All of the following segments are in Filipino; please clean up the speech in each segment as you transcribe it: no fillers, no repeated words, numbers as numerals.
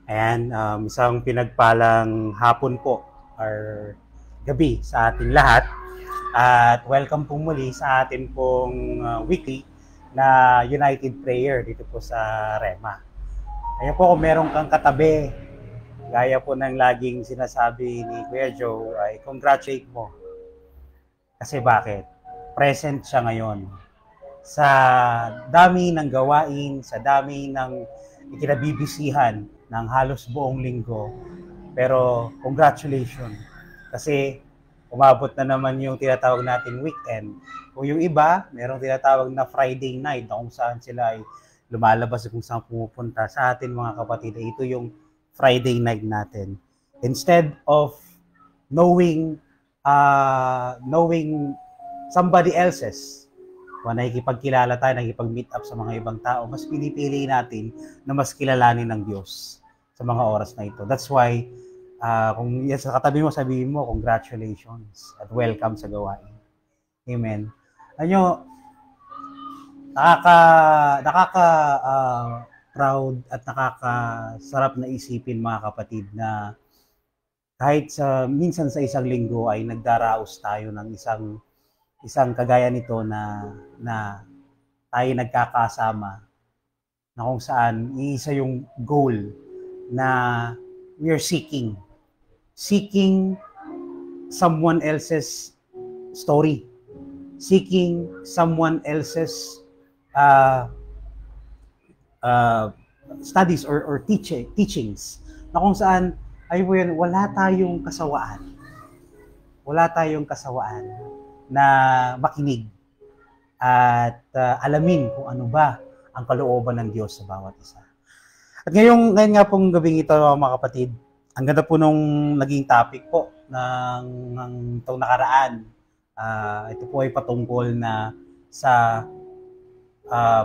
Ayan, isang pinagpalang hapon po or gabi sa ating lahat. At welcome po muli sa atin pong weekly na United Prayer dito po sa Rema. Ayan po, kung meron kang katabi, gaya po ng laging sinasabi ni Kuya Joe, ay congratulate mo. Kasi bakit? Present siya ngayon. Sa dami ng gawain, sa dami ng ikinabibisihan ng halos buong linggo. Pero congratulations. Kasi umabot na naman yung tinatawag nating weekend. Kung yung iba, merong tinatawag na Friday night na kung saan sila ay lumalabas kung saan pumupunta. Sa atin mga kapatid, ito yung Friday night natin. Instead of knowing somebody else's, kung nakikipagkilala tayo, nakikipag-meet up sa mga ibang tao, mas pinipili natin na mas kilalanin ng Diyos sa mga oras na ito. That's why, kung yan sa katabi mo, sabihin mo, congratulations at welcome sa gawain. Amen. Ano, proud at nakakasarap na isipin mga kapatid na kahit minsan sa isang linggo ay nagdaraos tayo ng isang kagaya nito na tayo nagkakasama na kung saan isa yung goal na we are seeking someone else's story, seeking someone else's studies or teachings na kung saan ay wala tayong kasawaan na makinig at alamin kung ano ba ang kalooban ng Diyos sa bawat isa. At ngayon nga pong gabing ito mga kapatid, ang ganda po nung naging topic po ng itong nakaraan. Ito po ay patungkol na sa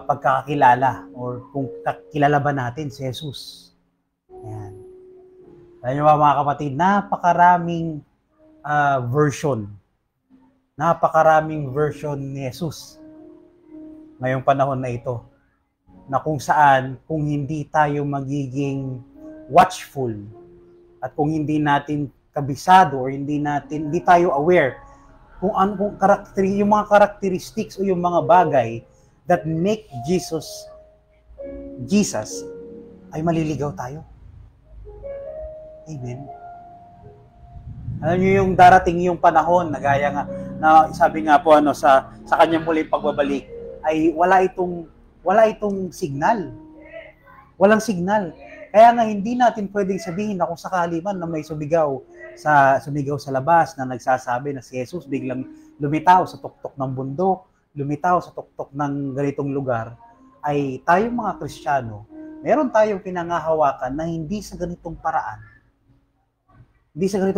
pagkakakilala or kung kakilala ba natin si Jesus. Ayan. Alam niyo ba mga kapatid, napakaraming version ni Jesus ngayong panahon na ito, na kung saan kung hindi tayo magiging watchful at kung hindi natin kabisado or hindi tayo aware kung yung mga characteristics o yung mga bagay that make Jesus ay maliligaw tayo. Amen. Alam niyo yung darating yung panahon na gaya nga na sabi nga po sa kanyang muling pagbabalik ay wala itong signal. Walang signal. Kaya nga hindi natin pwedeng sabihin na kung sakali man na may sumigaw sa labas na nagsasabi na si Jesus biglang lumitaw sa tuktok ng bundok, lumitaw sa tuktok ng ganitong lugar, ay tayong mga Kristiyano, meron tayong pinangahawakan na hindi sa ganitong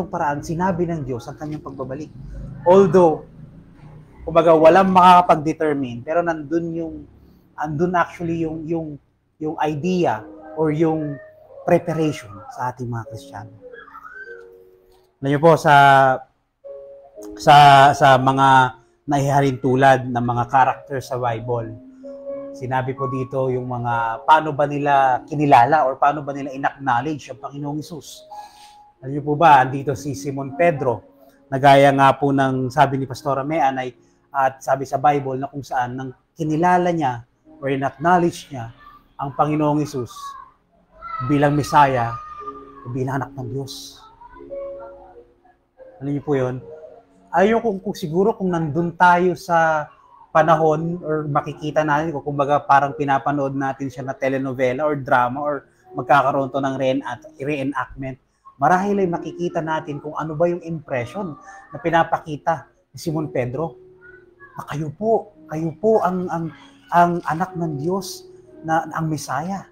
paraan sinabi ng Diyos ang kanyang pagbabalik. Although, kumbaga walang makakapag-determine, pero andun actually yung idea or yung preparation sa ating mga Kristiyano. Alam niyo po sa mga naiharing tulad ng mga character sa Bible, sinabi po dito yung mga paano ba nila kinilala or paano ba nila in-acknowledge ang Panginoong Hesus. Alam niyo po ba, andito si Simon Pedro, na gaya nga po ng sabi ni Pastora Mean at sabi sa Bible na kung saan nang kinilala niya or in-acknowledge niya ang Panginoong Hesus bilang Messiah o bilang anak ng Diyos. Alam niyo po yun? Kung siguro kung nandun tayo sa panahon or makikita natin, kung kumbaga parang pinapanood natin siya na telenovela or drama or magkakaroon to ng reenactment, marahil ay makikita natin kung ano ba yung impression na pinapakita ni Simon Pedro. Na kayo po ang anak ng Diyos na ang Messiah.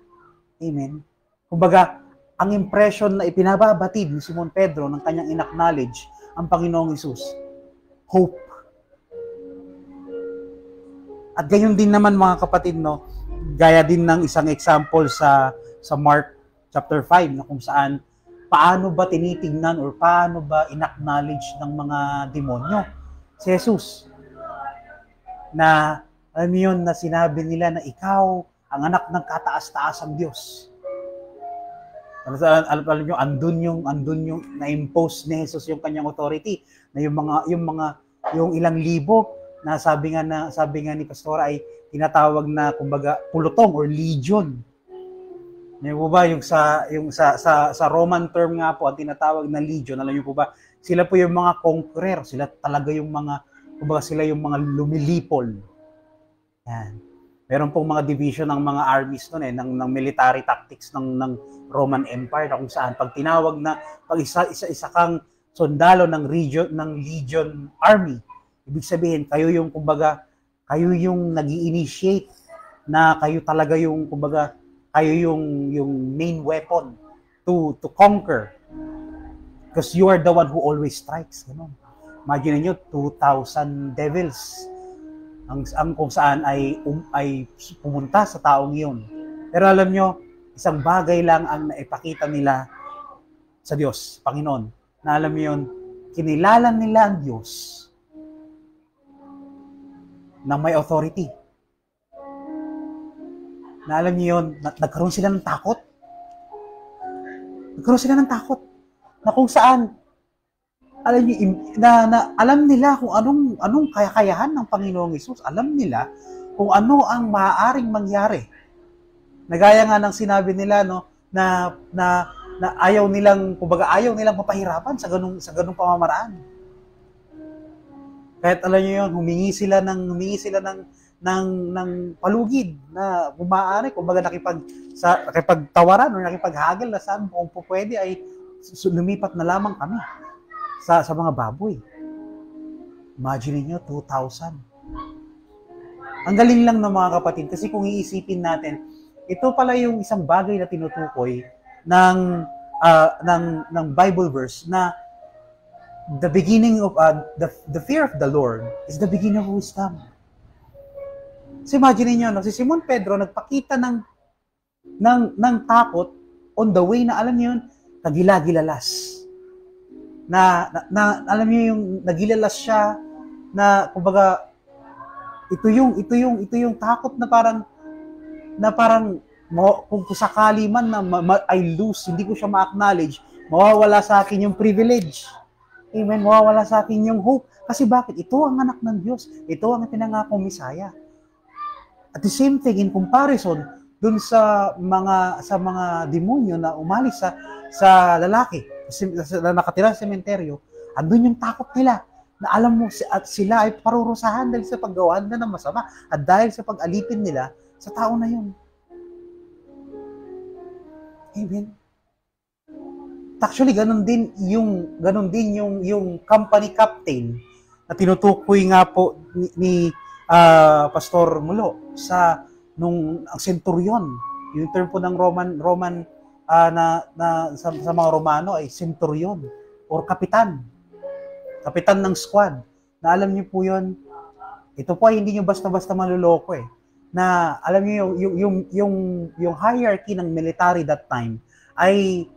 Amen. Kumbaga, ang impression na ipinababatid ni Simon Pedro ng kanyang in-acknowledge ang Panginoong Hesus, hope. At gayon din naman mga kapatid, gaya din ng isang example sa Mark chapter 5 na kung saan paano ba tinitingnan or paano ba in-acknowledge ng mga demonyo si Jesus. Na alam niyo yun, na sinabi nila na ikaw ang anak ng kataas-taasang Diyos. Alam niyo, andun yung na-impose ni Jesus yung kanyang authority, na yung ilang libo na sabi nga ni Pastora ay tinatawag na kumbaga pulutong or legion. Niyo po ba yung sa Roman term nga po ang tinatawag na legion, alam niyo po ba? Sila po yung mga conqueror, sila talaga yung mga kumbaga sila yung mga lumilipol. Yan. Meron pong mga division ng mga armies noon ng military tactics ng Roman Empire na kung saan pag tinawag na pag isa kang sundalo ng legion army, ibig sabihin kayo yung kumbaga kayo yung nag-i-initiate na kayo talaga yung kumbaga kayo yung main weapon to conquer because you are the one who always strikes, you know. Imagine niyo 2,000 devils ang kung saan ay pumunta sa taong iyon. Pero alam nyo, isang bagay lang ang naipakita nila sa Diyos, Panginoon, na alam nyo yun, kinilala nila ang Diyos na may authority. Na alam nyo yun, nagkaroon sila ng takot. Nagkaroon sila ng takot. Na kung saan, alam niyo alam nila kung anong kakayahan ng Panginoong Hesus. Alam nila kung ano ang maaaring mangyari. Nagaya nga ng sinabi nila no na ayaw nilang mapahirapan sa ganung pamamaraan. Kahit alam niyo yun, humingi sila ng palugid na maaari kumbaga nakipagtawaran o nakipaghagil na saan kung pwede ay lumipat na lamang kami sa mga baboy. Imagine niyo 2,000. Ang galing lang ng mga kapatid kasi kung iisipin natin, ito pala yung isang bagay na tinutukoy ng Bible verse na the beginning of the fear of the Lord is the beginning of wisdom. So imagine niyo no, si Simon Pedro nagpakita ng takot on the way na alam niyo yun, kagilagilalas. Na alam niyo yung nagilalas siya na kumbaga ito yung takot na parang kung sakali man na I lose, hindi ko siya ma-acknowledge, mawawala sa akin yung privilege. Amen, mawawala sa akin yung hope. Kasi bakit? Ito ang anak ng Diyos. Ito ang pinangakong Misaya. At the same thing in comparison dun sa mga demonyo na umalis sa lalaki na nakatira sa sementeryo, andun yung takot nila na alam mo at sila ay parurusahan dahil sa paggawa na ng masama at dahil sa pag-alipin nila sa tao na yun. Amen. Actually, ganun din yung company captain na tinutukoy nga po ni Pastor Mulo ang centurion. Yung term po ng Roman sa mga Romano ay centurion or kapitan ng squad. Na alam niyo po yun, ito po ay hindi niyo basta-basta maluloko Na alam niyo yung hierarchy ng military that time ay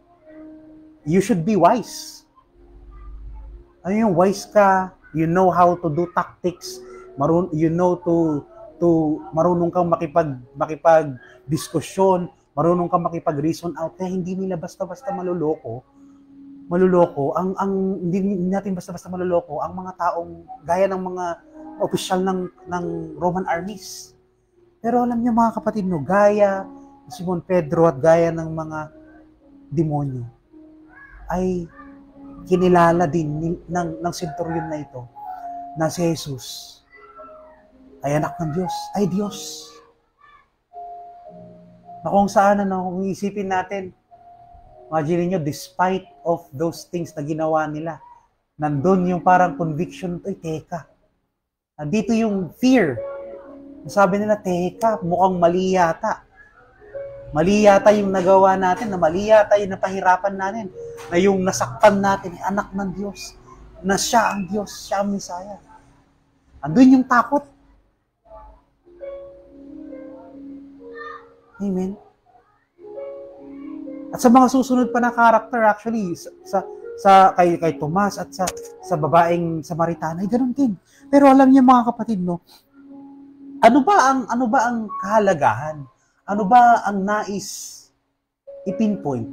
you should be wise. Ano yung wise ka, you know how to do tactics, marunong kang makipag-diskusyon, marunong kang makipag-reason out, kaya hindi nila basta-basta maluloko, hindi natin basta-basta maluloko ang mga taong gaya ng mga opisyal ng Roman armies. Pero alam niyo mga kapatid, no, gaya ni Simon Pedro at gaya ng mga demonyo, ay kinilala din ng centurion na ito na si Jesus ay anak ng Diyos, ay Diyos. Na kung saan, kung isipin natin, imagine nyo, despite of those things na ginawa nila, nandun yung parang conviction, ay teka, nandito yung fear. Sabi nila, teka, mukhang mali yata. Mali yata yung nagawa natin, na mali yata yung napahirapan natin, na yung nasaktan natin, anak ng Diyos, na siya ang Diyos, siya ang Misaya. Andun yung takot. Amen. At sa mga susunod pa na character, actually, kay Tomas at sa babaeng Samaritana, ay ganun din. Pero alam niyo mga kapatid, no, ano ba ang kahalagahan? Ano ba ang nais ipinpoint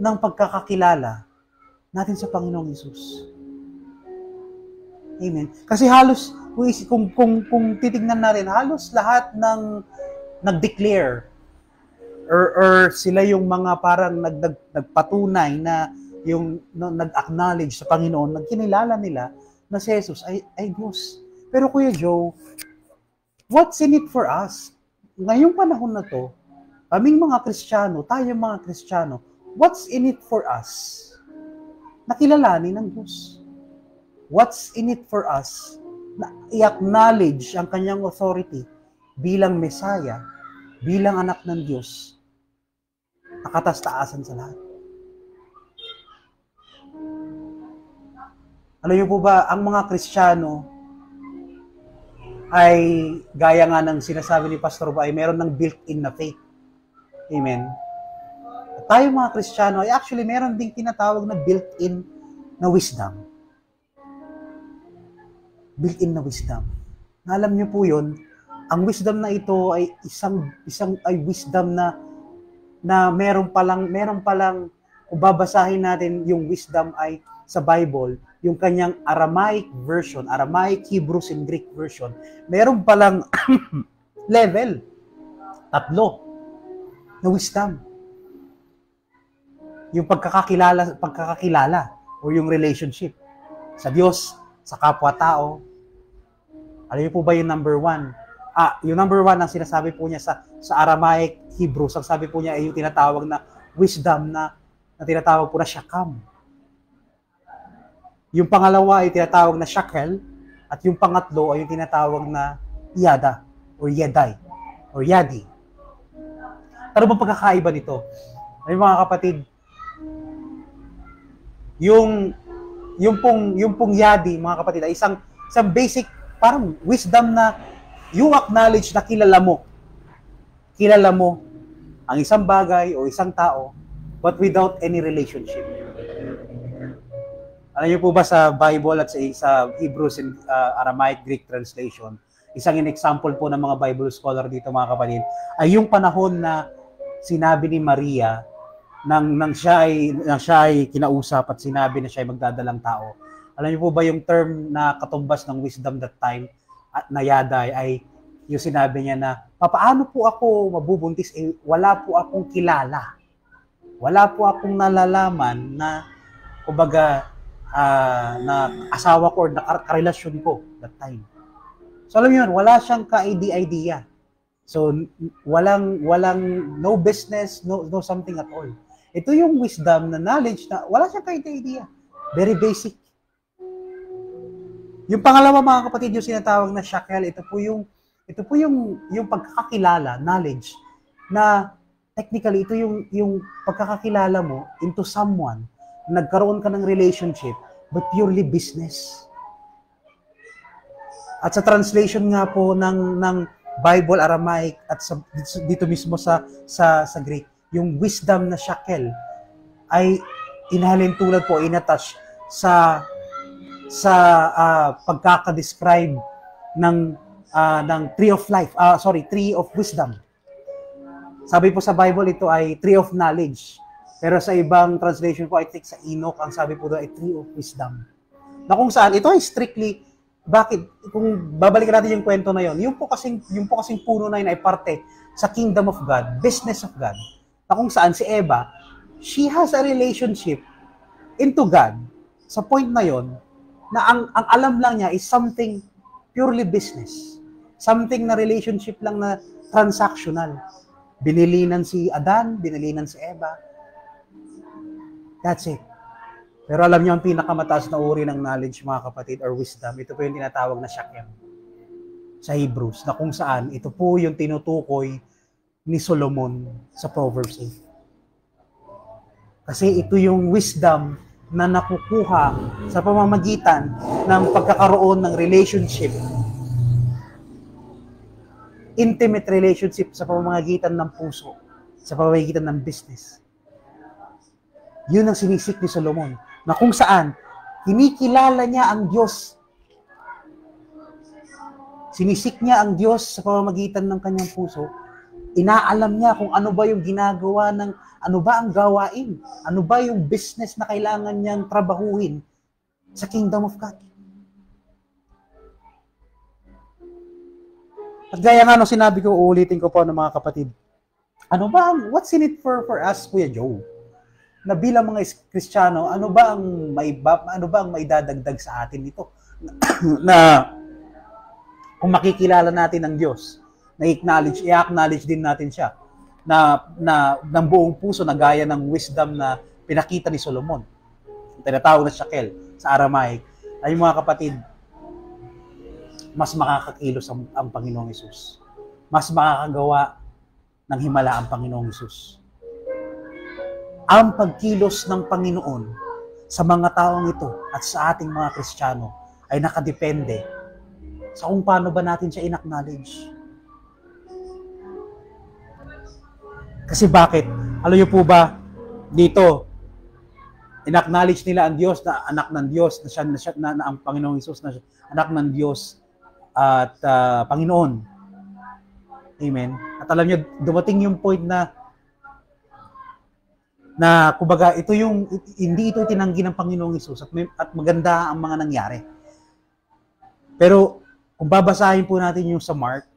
ng pagkakakilala natin sa Panginoong Hesus. Amen. Kasi halos, kung titignan natin, halos lahat ng nag-declare or sila yung mga parang nagpatunay na yung nag-acknowledge sa Panginoon, nagkinilala nila na si Jesus ay Diyos. Pero Kuya Joe, what's in it for us? Ngayong panahon na to, kaming mga Kristiyano, tayong mga Kristiyano, what's in it for us? Nakilalanin ng Diyos. What's in it for us? Na i-acknowledge ang kanyang authority bilang Messiah, bilang anak ng Diyos, nakatas-taasan sa lahat. Alam niyo po ba, ang mga Kristiyano ay gaya nga ng sinasabi ni Pastor Bo, ay meron ng built-in na faith. Amen. At tayo mga Kristiyano ay actually meron ding tinatawag na built-in na wisdom. Built-in na wisdom. Na alam niyo po yun, ang wisdom na ito ay isang wisdom na meron palang kung babasahin natin yung wisdom ay sa Bible, yung kanyang Aramaic version, Aramaic, Hebrews, and Greek version, meron palang level, 3 na wisdom. Yung pagkakakilala o yung relationship sa Diyos, sa kapwa-tao. Alam niyo po ba yung number 1? Yung number 1 ang sinasabi po niya sa Aramaic, Hebrews, ang sabi po niya ay yung tinatawag na wisdom na tinatawag po na shakam. Yung pangalawa ay tinatawag na shakel, at yung pangatlo ay yung tinatawag na yada, or yeday, or yadi. Ano bang pagkakaiba nito? Ay mga kapatid, yung pong yadi, mga kapatid, ay isang basic, parang wisdom na you acknowledge na kilala mo ang isang bagay o isang tao, but without any relationship. Alam niyo po ba sa Bible at sa Hebrews and Aramaic Greek translation, isang example po ng mga Bible scholar dito mga kapatid, ay yung panahon na sinabi ni Maria nang siya ay kinausap at sinabi na siya ay magdadalang tao. Alam niyo po ba yung term na katumbas ng wisdom that time at nayaday ay yung sinabi niya na, paano po ako mabubuntis? Wala po akong kilala. Wala po akong nalalaman na, kumbaga, na asawa ko or na karelasyon ko that time. So alam niyo yun, wala siyang ka-idea. So no business, no something at all. Ito yung wisdom na knowledge na wala siyang ka-idea. Very basic. Yung pangalawa mga kapatid, yung sinatawag na shakel, ito po yung pagkakakilala, knowledge, na technically ito yung pagkakakilala mo into someone. Nagkaroon ka ng relationship, but purely business. At sa translation nga po ng Bible Aramaic at dito mismo sa Greek, yung wisdom na shakel ay inhalin tulad po, inattach sa pagkaka-describe ng tree of life, tree of wisdom. Sabi po sa Bible, ito ay tree of knowledge. Pero sa ibang translation po, I think sa Enoch, ang sabi po doon ay tree of wisdom. Na kung saan, ito ay strictly, bakit? Kung babalikan natin yung kwento na yon, yung po kasing puno na yun ay parte sa kingdom of God, business of God. Na kung saan si Eva, she has a relationship into God sa point na yon, na ang alam lang niya is something purely business. Something na relationship lang na transactional. Binilinan si Adan, binilinan si Eva. That's it. Pero alam niyo ang pinakamataas na uri ng knowledge, mga kapatid, or wisdom, ito po yung tinatawag na shakem sa Hebrews, na kung saan ito po yung tinutukoy ni Solomon sa Proverbs 8. Kasi ito yung wisdom na nakukuha sa pamamagitan ng pagkakaroon ng relationship, intimate relationship sa pamamagitan ng puso, sa pamamagitan ng business. Yun ang sinisik ni Solomon, na kung saan kinikilala niya ang Diyos. Sinisik niya ang Diyos sa pamamagitan ng kanyang puso Inaalam niya kung ano ba yung ginagawa ng, ano ba ang gawain, ano ba yung business na kailangan niyang trabahuhin sa kingdom of God. At gaya nga nung sinabi ko, uulitin ko po ng mga kapatid, ano ba, what's in it for us, Kuya Joe? Na bilang mga Kristiyano, ano ba ang may dadagdag sa atin nito? Na kung makikilala natin ang Diyos, i-acknowledge din natin siya na ng buong puso na gaya ng wisdom na pinakita ni Solomon. Tinatawag na Shekel sa Aramaic. Ay mga kapatid, mas makakakilos ang Panginoong Hesus. Mas makakagawa ng himala ang Panginoong Hesus. Ang pagkilos ng Panginoon sa mga taong ito at sa ating mga Kristiyano ay nakadepende sa kung paano ba natin siya in-acknowledge. Kasi bakit? Alam niyo po ba, dito, in-acknowledge nila ang Diyos na anak ng Diyos, na ang Panginoong Hesus na anak ng Diyos at Panginoon. Amen. At alam niyo, dumating yung point na kumbaga, hindi ito tinanggi ng Panginoong Hesus at maganda ang mga nangyari. Pero, kung babasahin po natin yung sa Mark,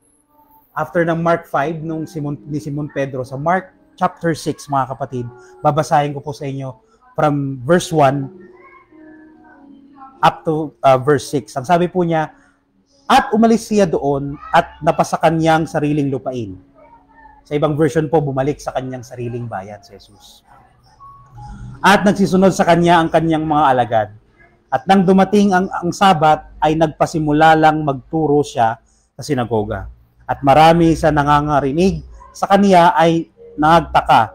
after ng Mark 5, ni Simon Pedro, sa Mark chapter 6, mga kapatid, babasahin ko po sa inyo from verse 1 up to verse 6. Ang sabi po niya, at umalis siya doon at napasa kanyang sariling lupain. Sa ibang version po, bumalik sa kanyang sariling bayan, si Jesus. At nagsisunod sa kanya ang kanyang mga alagad. At nang dumating ang Sabat, ay nagpasimula lang magturo siya sa sinagoga. At marami sa nangangarinig sa kanya ay nagtaka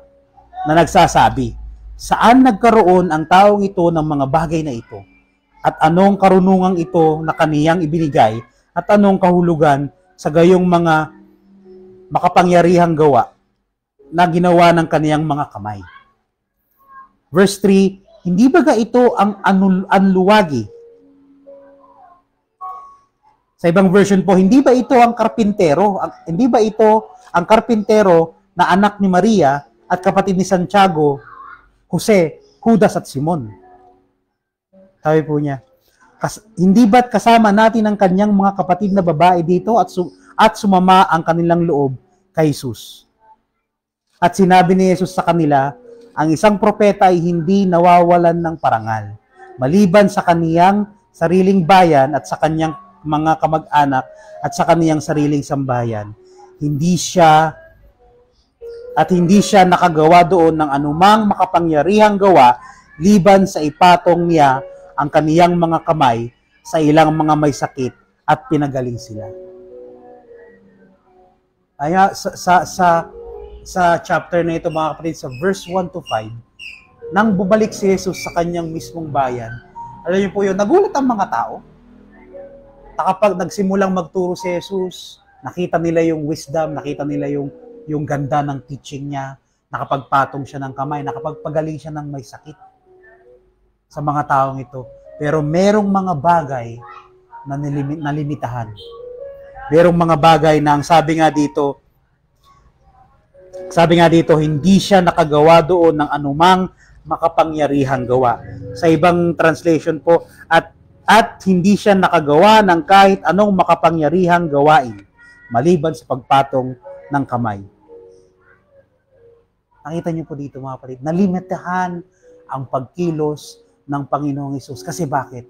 na nagsasabi, saan nagkaroon ang taong ito ng mga bagay na ito? At anong karunungang ito na kaniyang ibinigay? At anong kahulugan sa gayong mga makapangyarihang gawa na ginawa ng kaniyang mga kamay? Verse 3, hindi ba ito ang anluwagi? Sa ibang version po, hindi ba ito ang karpintero? Hindi ba ito ang karpintero na anak ni Maria at kapatid ni Santiago, Jose, Judas at Simon? Sabi po niya, hindi ba't kasama natin ang kanyang mga kapatid na babae dito at sumama ang kanilang loob kay Jesus? At sinabi ni Jesus sa kanila, ang isang propeta ay hindi nawawalan ng parangal, maliban sa kaniyang sariling bayan at sa kanyang mga kamag-anak at sa kaniyang sariling sambayan. Hindi siya nakagawa doon ng anumang makapangyarihang gawa liban sa ipatong niya ang kaniyang mga kamay sa ilang mga may sakit at pinagaling sila. Kaya sa chapter na ito, mga kapatid, sa verse 1 to 5, nang bumalik si Jesus sa kanyang mismong bayan, alam niyo po yun, nagulat ang mga tao. Kapag nagsimulang magturo si Jesus, nakita nila yung wisdom, nakita nila yung ganda ng teaching niya, nakapagpatong siya ng kamay, nakapagpagaling siya ng may sakit sa mga taong ito. Pero merong mga bagay na nalimitahan. Merong mga bagay na ang sabi nga dito, hindi siya nakagawa doon ng anumang makapangyarihang gawa. Sa ibang translation po, at hindi siya nakagawa ng kahit anong makapangyarihang gawain, maliban sa pagpatong ng kamay. Nakita niyo po dito, mga kapatid, nalimitahan ang pagkilos ng Panginoong Hesus. Kasi bakit?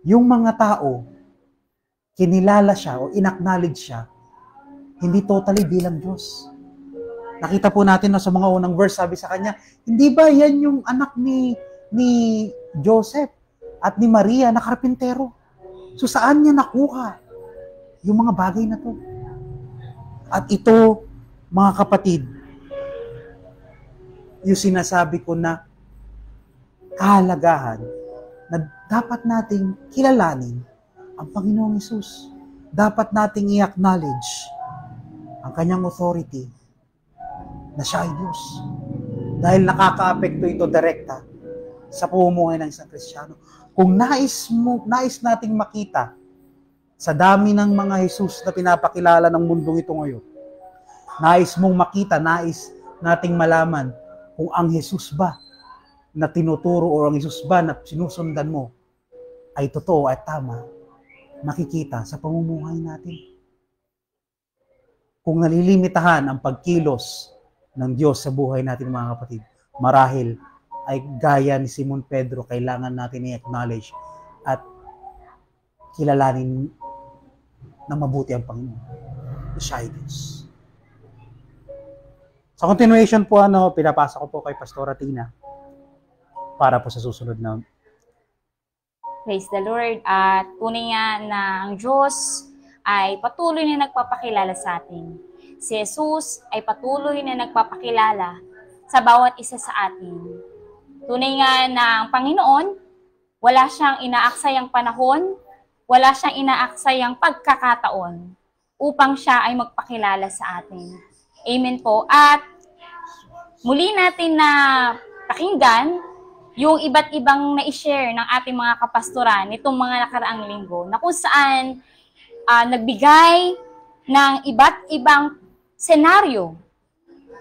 Yung mga tao, kinilala siya o in-acknowledge siya, hindi totally bilang Diyos. Nakita po natin sa mga unang verse, sabi sa kanya, hindi ba yan yung anak ni Joseph at ni Maria na karpintero? So saan niya nakuha yung mga bagay na to? At ito, mga kapatid, yung sinasabi ko na kahalagahan na dapat nating kilalanin ang Panginoong Hesus. Dapat nating i-acknowledge ang kanyang authority na siya ay Diyos. Dahil nakaka-apekto ito direkta sa pamumuhay ng isang Kristiyano. Kung nais nating makita sa dami ng mga Jesus na pinapakilala ng mundong ito ngayon, Nais mong makita, nais nating malaman kung ang Jesus ba na tinuturo o ang Jesus ba na sinusundan mo ay totoo at tama, makikita sa pamumuhay natin. Kung nalilimitahan ang pagkilos ng Diyos sa buhay natin, mga kapatid, marahil ay gaya ni Simon Pedro, kailangan natin i-acknowledge at kilalanin na mabuti ang Panginoon. Siya ay Diyos. Sa continuation po, pinapasa ko po kay Pastora Tina para po sa susunod na. Praise the Lord. At tunay nga na ang Diyos ay patuloy na nagpapakilala sa atin. Si Jesus ay patuloy na nagpapakilala sa bawat isa sa atin. Tunay nga na ang Panginoon, wala siyang inaaksayang panahon, wala siyang inaaksayang pagkakataon upang siya ay magpakilala sa atin. Amen po. At muli natin na pakinggan yung iba't ibang na-share ng ating mga kapastoran nitong mga nakaraang linggo na kung saan nagbigay ng iba't ibang senaryo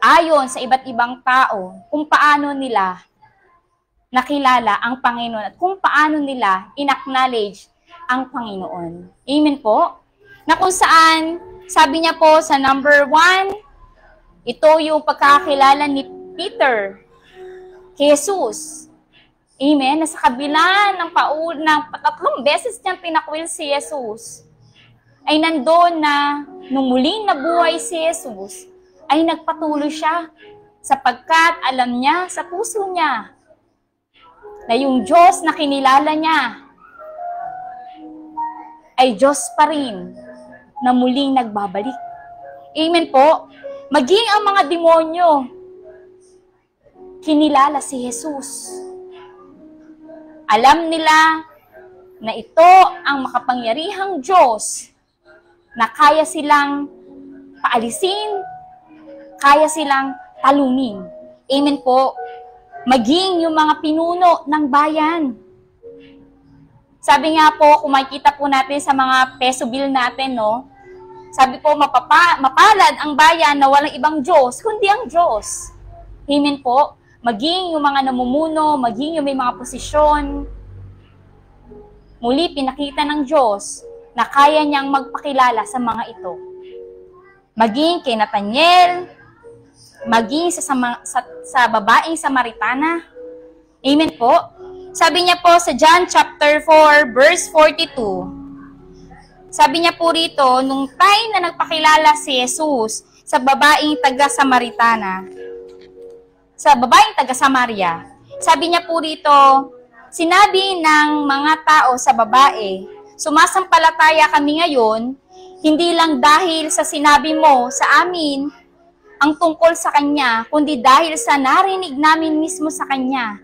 ayon sa iba't ibang tao kung paano nila nakilala ang Panginoon at kung paano nila in-acknowledge ang Panginoon. Amen po. Na kung saan, sabi niya po sa number 1, ito yung pagkakakilala ni Peter kay Jesus. Amen. Na sa kabila ng 3 beses niyang tinakwil si Jesus, ay nandoon na nung muling nabuhay si Jesus, ay nagpatuloy siya sapagkat alam niya sa puso niya na yung Diyos na kinilala niya ay Diyos pa rin na muling nagbabalik. Amen po. Maging ang mga demonyo, kinilala si Jesus. Alam nila na ito ang makapangyarihang Diyos na kaya silang paalisin, kaya silang talunin. Amen po. Maging yung mga pinuno ng bayan. Sabi nga po, kung makikita po natin sa mga peso bill natin, no? Sabi po, mapalad ang bayan na walang ibang Diyos, kundi ang Diyos. Amen po. Maging yung mga namumuno, maging yung may mga posisyon. Muli, pinakita ng Diyos na kaya niyang magpakilala sa mga ito. Maging kay Nathaniel, maging sa babaeng Samaritana. Amen po. Sabi niya po sa John chapter 4, verse 42. Sabi niya po rito, nung time na nagpakilala si Jesus sa babaeng taga-Samaritana, sa babaeng taga-Samaria, sabi niya po rito, sinabi ng mga tao sa babae, sumasampalataya kami ngayon, hindi lang dahil sa sinabi mo sa amin, ang tungkol sa Kanya, kundi dahil sa narinig namin mismo sa Kanya.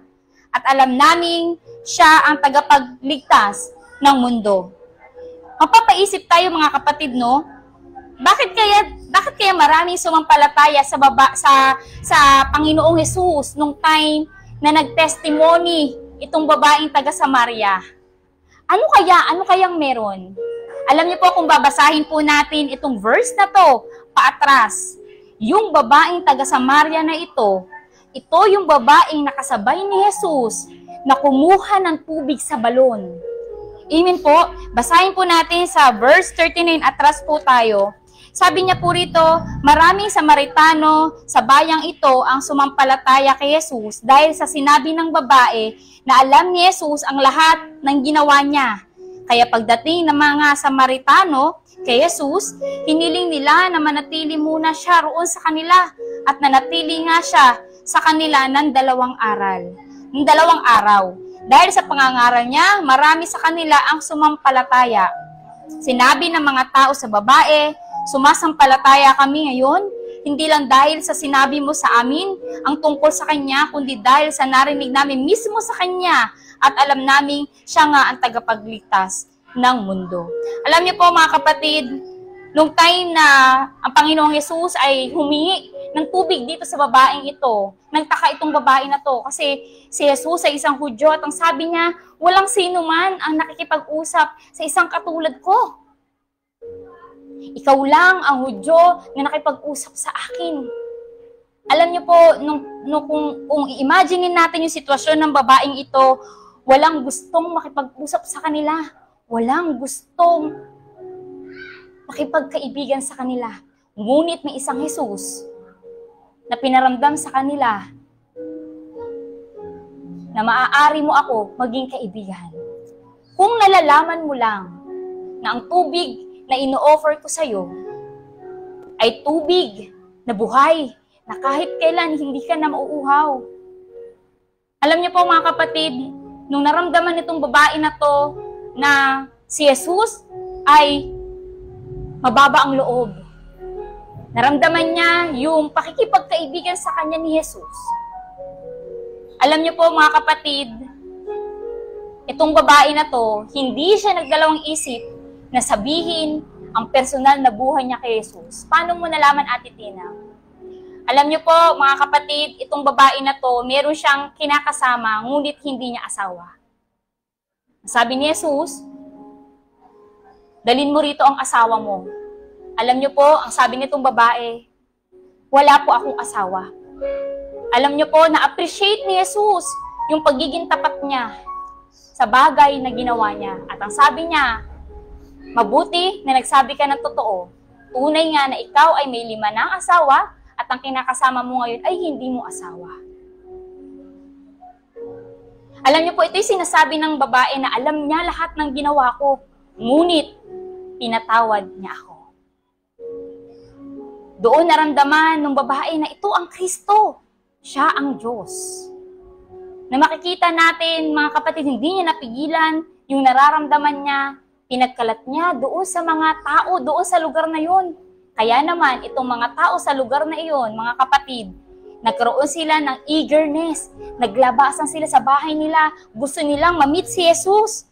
At alam namin siya ang tagapagligtas ng mundo. Mapapaisip tayo mga kapatid, no? Bakit kaya maraming sumampalataya sa Panginoong Jesus nung time na nag-testimony itong babaeng taga Samaria? Ano kayang meron? Alam niyo po kung babasahin po natin itong verse na to paatras. Yung babaeng taga Samaria na ito yung babaeng nakasabay ni Jesus na kumuha ng tubig sa balon. Amen po. Basahin po natin sa verse 39, atras po tayo. Sabi niya po rito, maraming Samaritano sa bayang ito ang sumampalataya kay Jesus dahil sa sinabi ng babae na alam ni Jesus ang lahat ng ginawa niya. Kaya pagdating ng mga Samaritano kay Jesus, hiniling nila na manatili muna siya roon sa kanila at nanatili nga siya sa kanila ng 2 araw. Dahil sa pangangaral niya, marami sa kanila ang sumampalataya. Sinabi ng mga tao sa babae, sumasampalataya kami ngayon, hindi lang dahil sa sinabi mo sa amin ang tungkol sa Kanya, kundi dahil sa narinig namin mismo sa Kanya at alam namin siya nga ang tagapagligtas ng mundo. Alam niyo po mga kapatid, nung time na ang Panginoong Jesus ay humingi ng tubig dito sa babaeng ito, nagtaka itong babae na to kasi si Jesus ay isang Hudyo at ang sabi niya, walang sino man ang nakikipag-usap sa isang katulad ko. Ikaw lang ang Hudyo na nakipag-usap sa akin. Alam niyo po, kung i-imaginein natin yung sitwasyon ng babaeng ito, walang gustong makipag-usap sa kanila. Walang gustong makipagkaibigan sa kanila. Ngunit may isang Jesus na pinaramdam sa kanila na maaari mo ako maging kaibigan. Kung nalalaman mo lang na ang tubig na ino-offer ko sa iyo ay tubig na buhay, na kahit kailan hindi ka na mauuhaw. Alam niyo po mga kapatid, nung naramdaman nitong babae na to na si Jesus ay mababa ang loob. Naramdaman niya yung pakikipagkaibigan sa kanya ni Jesus. Alam niyo po mga kapatid, itong babae na to, hindi siya nagdalawang isip na sabihin ang personal na buhay niya kay Jesus. Paano mo nalaman, Ate Tina? Alam niyo po, mga kapatid, itong babae na to, meron siyang kinakasama, ngunit hindi niya asawa. Sabi ni Jesus, dalhin mo rito ang asawa mo. Alam niyo po, ang sabi nitong babae, wala po akong asawa. Alam niyo po, na-appreciate ni Jesus yung pagiging tapat niya sa bagay na ginawa niya. At ang sabi niya, mabuti na nagsabi ka ng totoo. Tunay nga na ikaw ay may 5 na asawa, at ang kinakasama mo ngayon ay hindi mo asawa. Alam niyo po, ito yung sinasabi ng babae na alam niya lahat ng ginawa ko, ngunit pinatawad niya ako. Doon naramdaman ng babae na ito ang Kristo. Siya ang Diyos. Na makikita natin, mga kapatid, hindi niya napigilan yung nararamdaman niya, pinagkalat niya doon sa mga tao, doon sa lugar na yun. Kaya naman, itong mga tao sa lugar na iyon, mga kapatid, nagkaroon sila ng eagerness. Naglabasan sila sa bahay nila. Gusto nilang ma-meet si Jesus.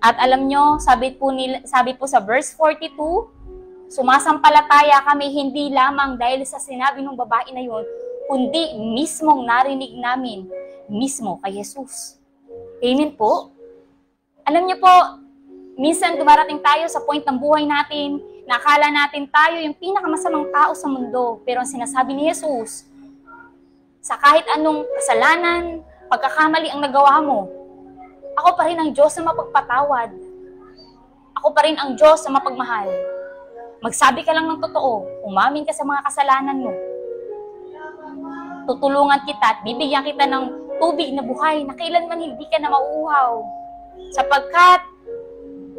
At alam nyo, sabi po sa verse 42, sumasampalataya kami hindi lamang dahil sa sinabi ng babae na yun, kundi mismong narinig namin, mismo kay Jesus. Amen po? Alam nyo po, minsan dumarating tayo sa point ng buhay natin, nakala natin tayo yung pinakamasamang tao sa mundo. Pero ang sinasabi ni Jesus, sa kahit anong kasalanan, pagkakamali ang nagawa mo, ako pa rin ang Diyos na mapagpatawad. Ako pa rin ang Diyos na mapagmahal. Magsabi ka lang ng totoo, umamin ka sa mga kasalanan mo. Tutulungan kita at bibigyan kita ng tubig na buhay na kailanman hindi ka na mauuhaw. Sapagkat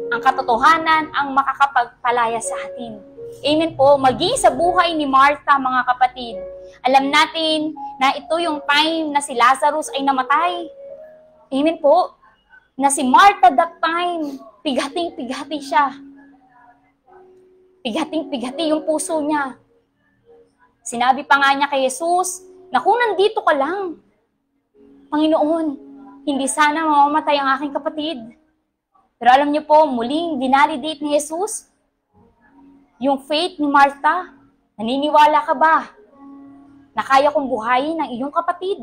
ang katotohanan ang makakapagpalaya sa atin. Amen po. Maging sa buhay ni Martha, mga kapatid, alam natin na ito yung time na si Lazarus ay namatay. Amen po. Na si Martha that time, pigating-pigati siya. Pigating-pigati yung puso niya. Sinabi pa nga niya kay Jesus, na kung nandito ka lang, Panginoon, hindi sana mamamatay ang aking kapatid. Pero alam niyo po, muling dinalidate ni Jesus yung faith ni Martha. Naniniwala ka ba na kaya kong buhayin ang iyong kapatid?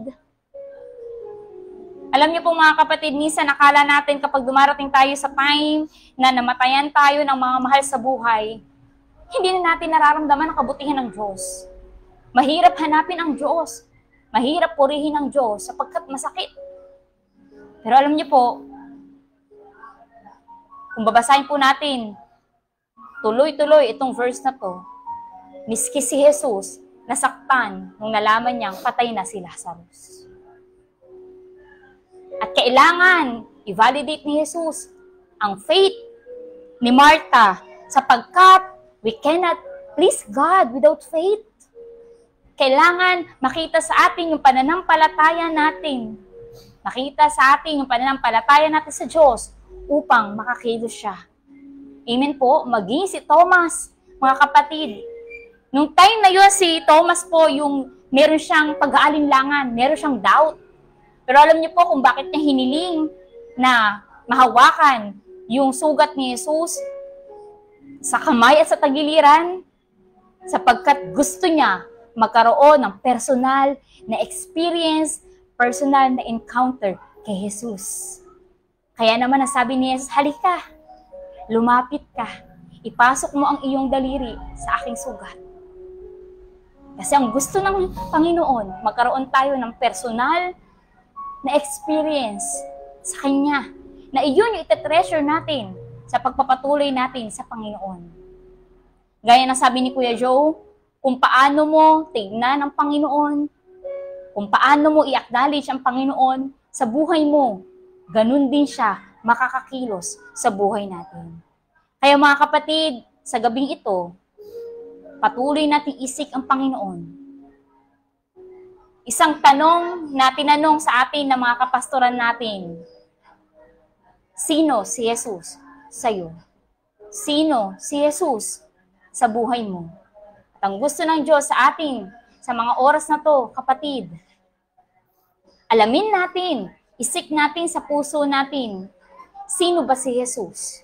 Alam niyo po mga kapatid, minsan nakala natin kapag dumarating tayo sa time na namatayan tayo ng mga mahal sa buhay, hindi na natin nararamdaman ang kabutihan ng Diyos. Mahirap hanapin ang Diyos. Mahirap purihin ang Diyos sapagkat masakit. Pero alam niyo po, kung babasahin po natin, tuloy-tuloy itong verse na to, miski si Jesus, nasaktan nung nalaman niyang patay na si Lazarus. At kailangan i-validate ni Jesus ang faith ni Martha sapagkat we cannot please God without faith. Kailangan makita sa atin yung pananampalataya natin. Makita sa atin yung pananampalataya natin sa Diyos upang makakilos siya. Amen po. Maging si Thomas, mga kapatid. Nung time na yun, si Thomas po, yung meron siyang pag-aalinlangan, meron siyang doubt. Pero alam niyo po kung bakit niya hiniling na mahawakan yung sugat ni Jesus sa kamay at sa tagiliran, sapagkat gusto niya magkaroon ng personal na experience, personal na encounter kay Jesus. Kaya naman nasabi ni Jesus, halika, lumapit ka, ipasok mo ang iyong daliri sa aking sugat. Kasi ang gusto ng Panginoon, magkaroon tayo ng personal na experience sa Kanya, na iyon yung ite-treasure natin sa pagpapatuloy natin sa Panginoon. Gaya ng sabi ni Kuya Joe, kung paano mo tignan ang Panginoon, kung paano mo i-acknowledge ang Panginoon sa buhay mo, ganun din siya makakakilos sa buhay natin. Kaya mga kapatid, sa gabing ito, patuloy natin isik ang Panginoon. Isang tanong na tinanong sa atin ng mga kapastoran natin, sino si Jesus sa'yo? Sino si Jesus sa buhay mo? At ang gusto ng Diyos sa atin, sa mga oras na to, kapatid, alamin natin, isik natin sa puso natin, sino ba si Jesus?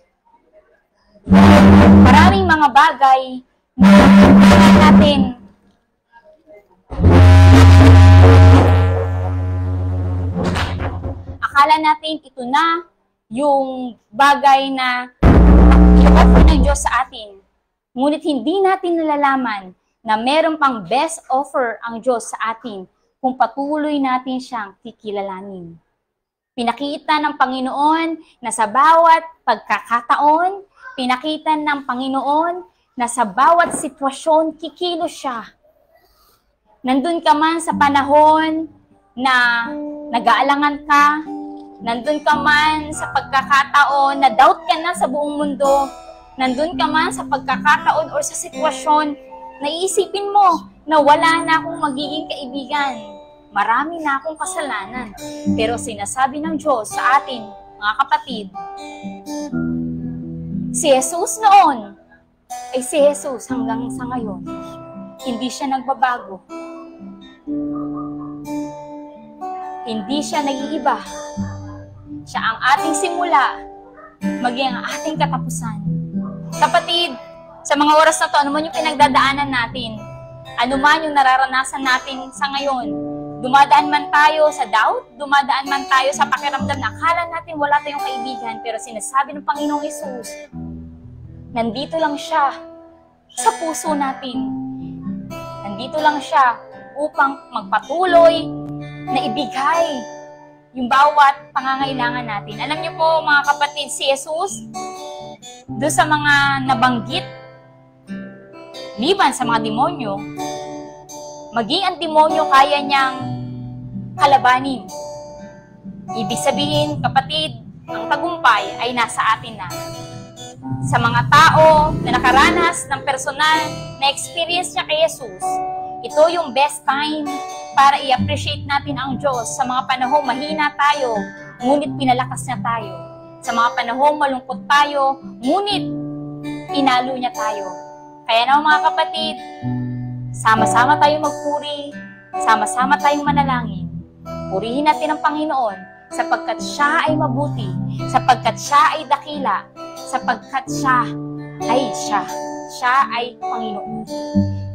Maraming mga bagay na natin akala natin ito na yung bagay na i-offer ng Diyos sa atin. Ngunit hindi natin nalalaman na meron pang best offer ang Diyos sa atin kung patuloy natin siyang kikilalanin. Pinakita ng Panginoon na sa bawat pagkakataon, pinakita ng Panginoon na sa bawat sitwasyon kikilos siya. Nandun ka man sa panahon na nag-aalangan ka, nandun ka man sa pagkakataon na doubt ka na sa buong mundo, nandun ka man sa pagkakataon o sa sitwasyon na iisipin mo na wala na akong magiging kaibigan, marami na akong kasalanan. Pero sinasabi ng Diyos sa atin, mga kapatid, si Jesus noon ay si Jesus hanggang sa ngayon. Hindi siya nagbabago. Hindi siya nag-iiba. Siya ang ating simula, maging ang ating katapusan. Kapatid, sa mga oras na to, ano man yung pinagdadaanan natin, ano man yung nararanasan natin sa ngayon, dumadaan man tayo sa doubt, dumadaan man tayo sa pakiramdam na akala natin wala tayong kaibigan, pero sinasabi ng Panginoong Hesus, nandito lang siya sa puso natin. Nandito lang siya upang magpatuloy na ibigay yung bawat pangangailangan natin. Alam niyo po mga kapatid, si Jesus, doon sa mga nabanggit, liban sa mga demonyo, maging ang demonyo kaya niyang kalabanin. Ibig sabihin, kapatid, ang tagumpay ay nasa atin na. Sa mga tao na nakaranas ng personal na experience niya kay Jesus, ito yung best time para i-appreciate natin ang Diyos sa mga panahong mahina tayo, ngunit pinalakas niya tayo. Sa mga panahong malungkot tayo, ngunit inalo niya tayo. Kaya naman mga kapatid, sama-sama tayong magpuri, sama-sama tayong manalangin. Purihin natin ang Panginoon sapagkat siya ay mabuti, sapagkat siya ay dakila, sapagkat siya ay Panginoon.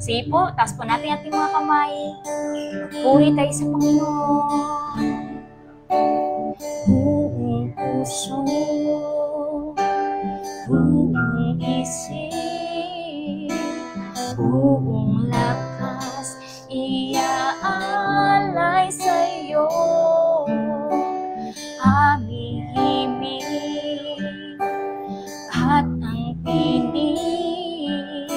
Sige po, taas po natin ating mga kamay. Puri tayo sa Panginoon. Buong puso, buong isip, buong lakas, iaalay sa'yo. Aming himig at ang tinig,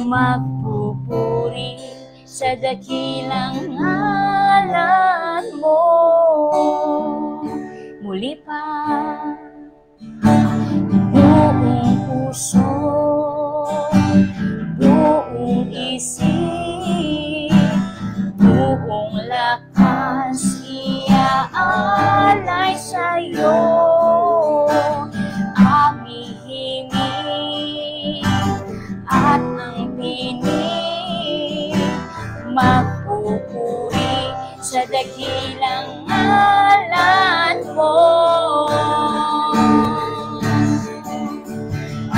magpupuri sa dakilang ngalan mo. Muli pa, buong puso, buong isip, buong lakas, iaalay sa'yo. Aming himig at ang tinig, magpupuri sa dakilang ngalan mo.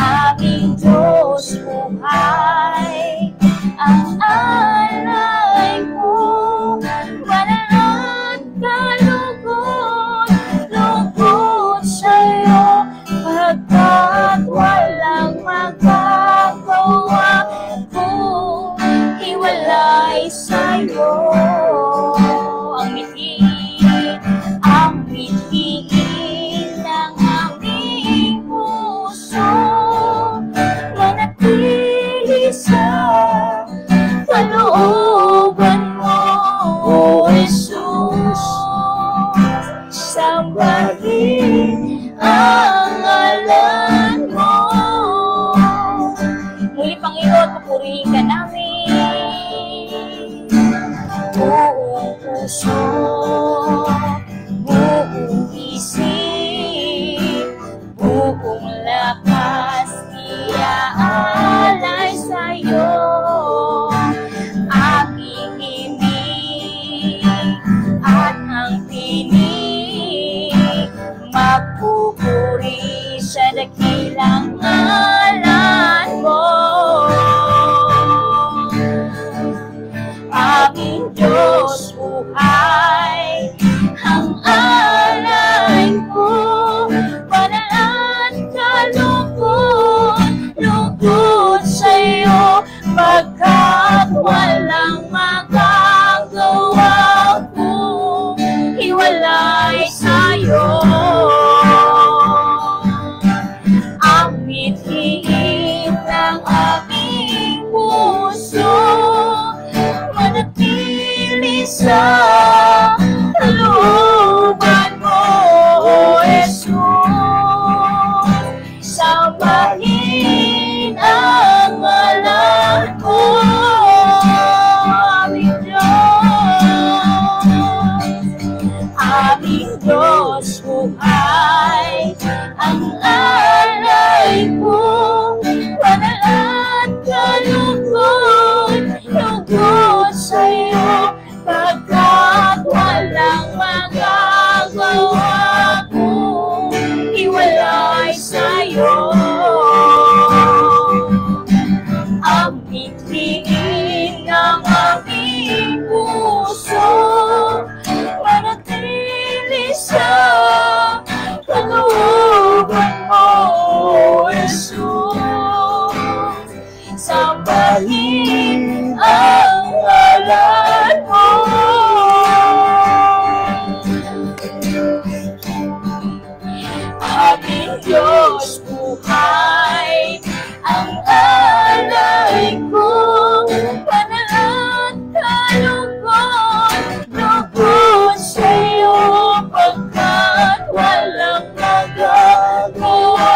Aming Diyos buhay, ang alay mo, banal at kalugod, lugod sa'yo, pagkat walang magkakaroon. sa'yo. Ang mithiin ng aming puso, manatili sa kalooban mo, O Jesus. Sambahin ang ngalan mo. Muli, Panginoon, papurihin ka namin. Buong puso, buong isip, buong lakas, iaalay sa'yo. Aking himig at ang tinig, magpupuri sa dakilang ngalan mo. Aming Diyos, buhay ang alay ko, banal at kalungkot, lungkot sa'yo, pagkat walang magagawa kong hiwalay sa'yo. Ang mithiin ng aming puso, manatili sa kalooban mo, O Jesus. Sambahin ang ngalan mo, aming Diyos. Aming Diyos, buhay ang alay ko, banal at kalungkot, lungkot sa'yo, pagkat walang magagawa kong hiwalay sa'yo. Ang mithiin ng aming puso, manatili sa kalooban mo, O Jesus. Sambahin ang ngalan mo. Aming Diyos, buhay ang alay ko, banal at kalungkot, lungkot sa'yo, pagkat walang magagawa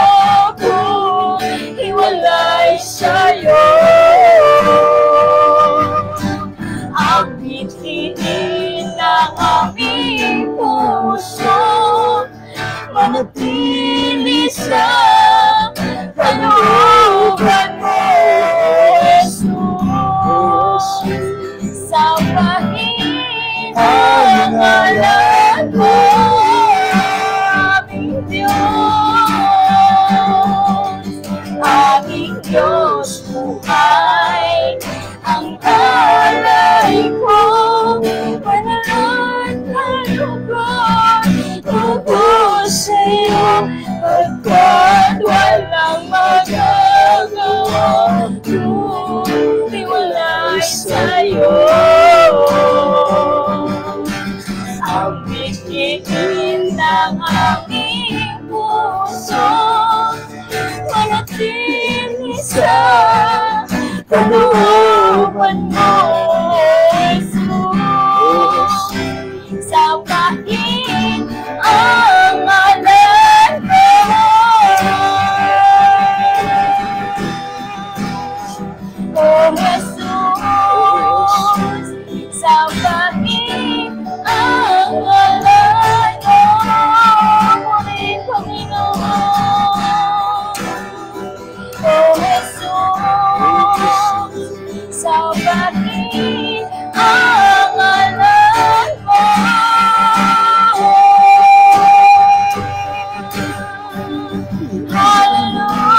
kong hiwalay sa'yo. Ang mithiin ng aming puso, manatili sa kalooban mo, Jesus. Sambahin ang ngalan mo, aming Diyos. Aming Diyos, buhay ang alay ko, banal at kalungkot, lungkot sa'yo, pagkat walang magagawa kong hiwalay sa'yo. Ang mithiin ng aming puso, manatili sa kalooban mo, Jesus. Sambahin ang ngalan mo, O Jesus. Sambahin ang ngalan mo, muling Panginoon, O Jesus. Sambahin ang ngalan mo. Hallelujah.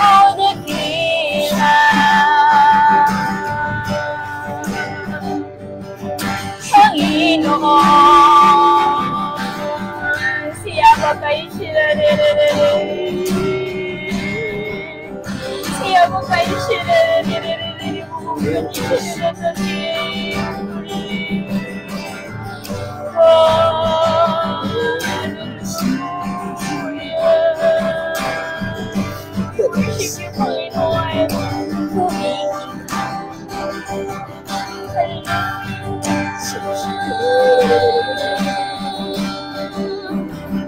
O dakila, Panginoon, siya ba kayo sila? siya mo kayo sinaririnig mo sige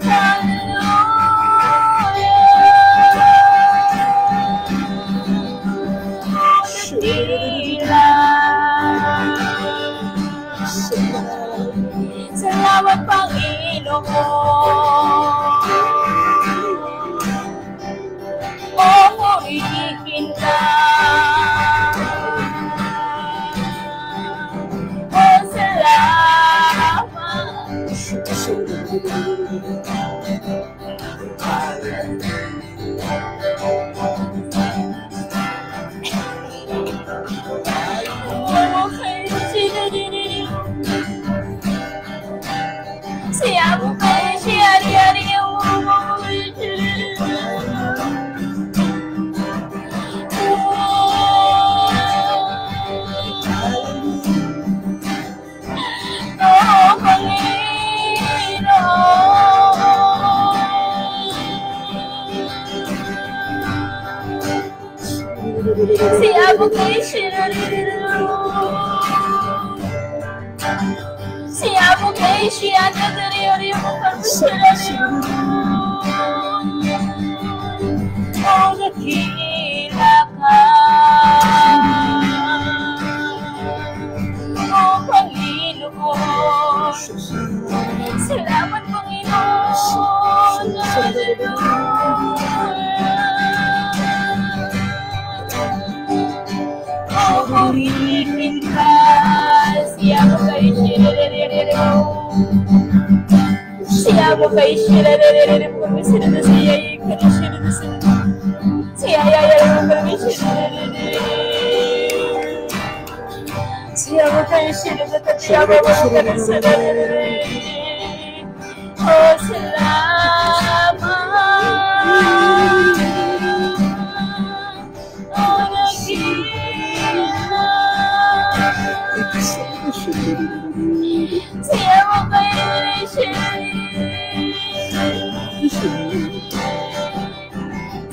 Panginoon, tumingin salamat Panginoon. Purihin ka. Salamat. Siya mo kayo siya siya mo kayo siya mo kayo siya dadari mo oh nakila ka oh Panginoon salamat Panginoon oh purihin ka siya mo kayo siya mo kayo oh salamat oh siya mo kayo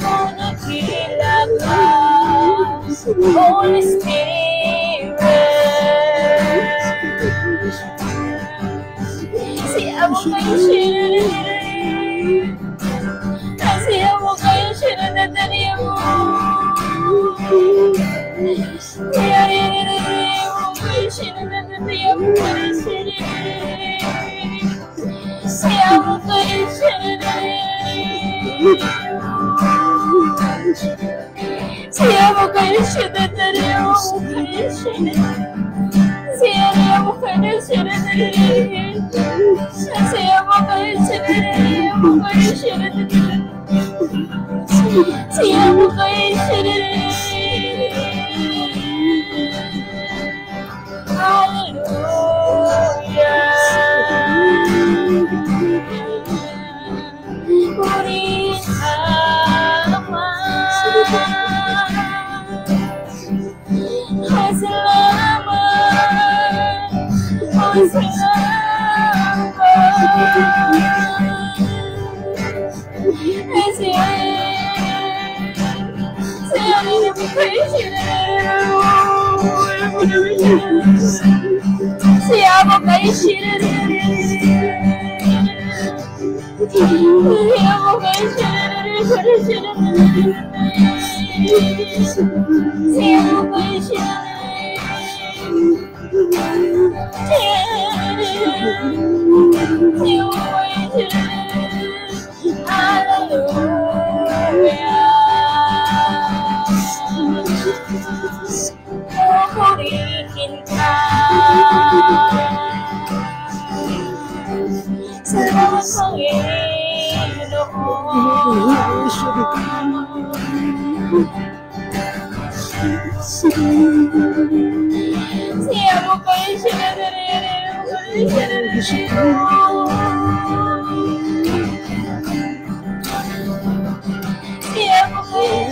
oh nakila ka Holy Spirit siya mo kayo siya mo kayo sinadadali mo siya mo kayo sinadadali mo siya mo kayo siya mo kayo sinadadali mo siya mo kayo sinadadali siya mo kayo sinadadali siya mo kayo sinadadali hallelujah purihin siya mo kayo purihin ka. Salamat Panginoon. Siya mo kayo siya mo kayo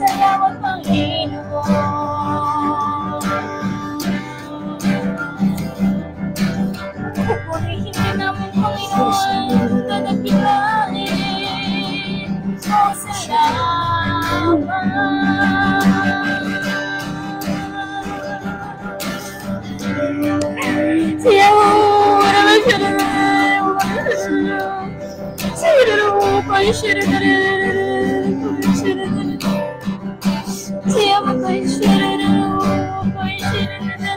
Salamat, Panginoon. Pupurihin ka namin, Panginoon, dadakilain. O salamat. Siya mo, naman siya na rin. Siya na rin, kayo siya na rin. Siya mo, kayo siya na rin. Kayo siya na rin.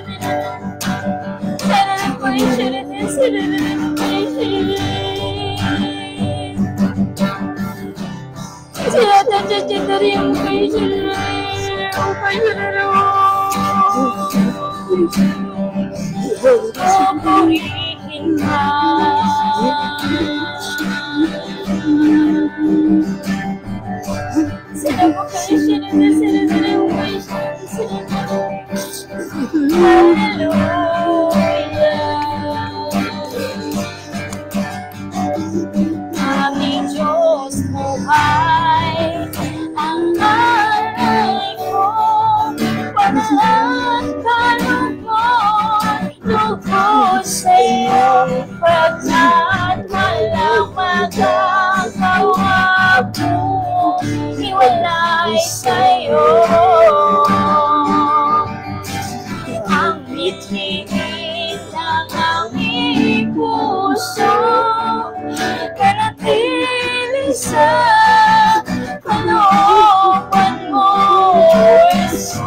Aming Diyos buhay, ang alay ko, panahon kalugod, lugod sa'yo, pagkat walang magagawa ko, hiwalay sa'yo. Ang bitihin ng aming puso, manatili sa kalooban mo, Jesus.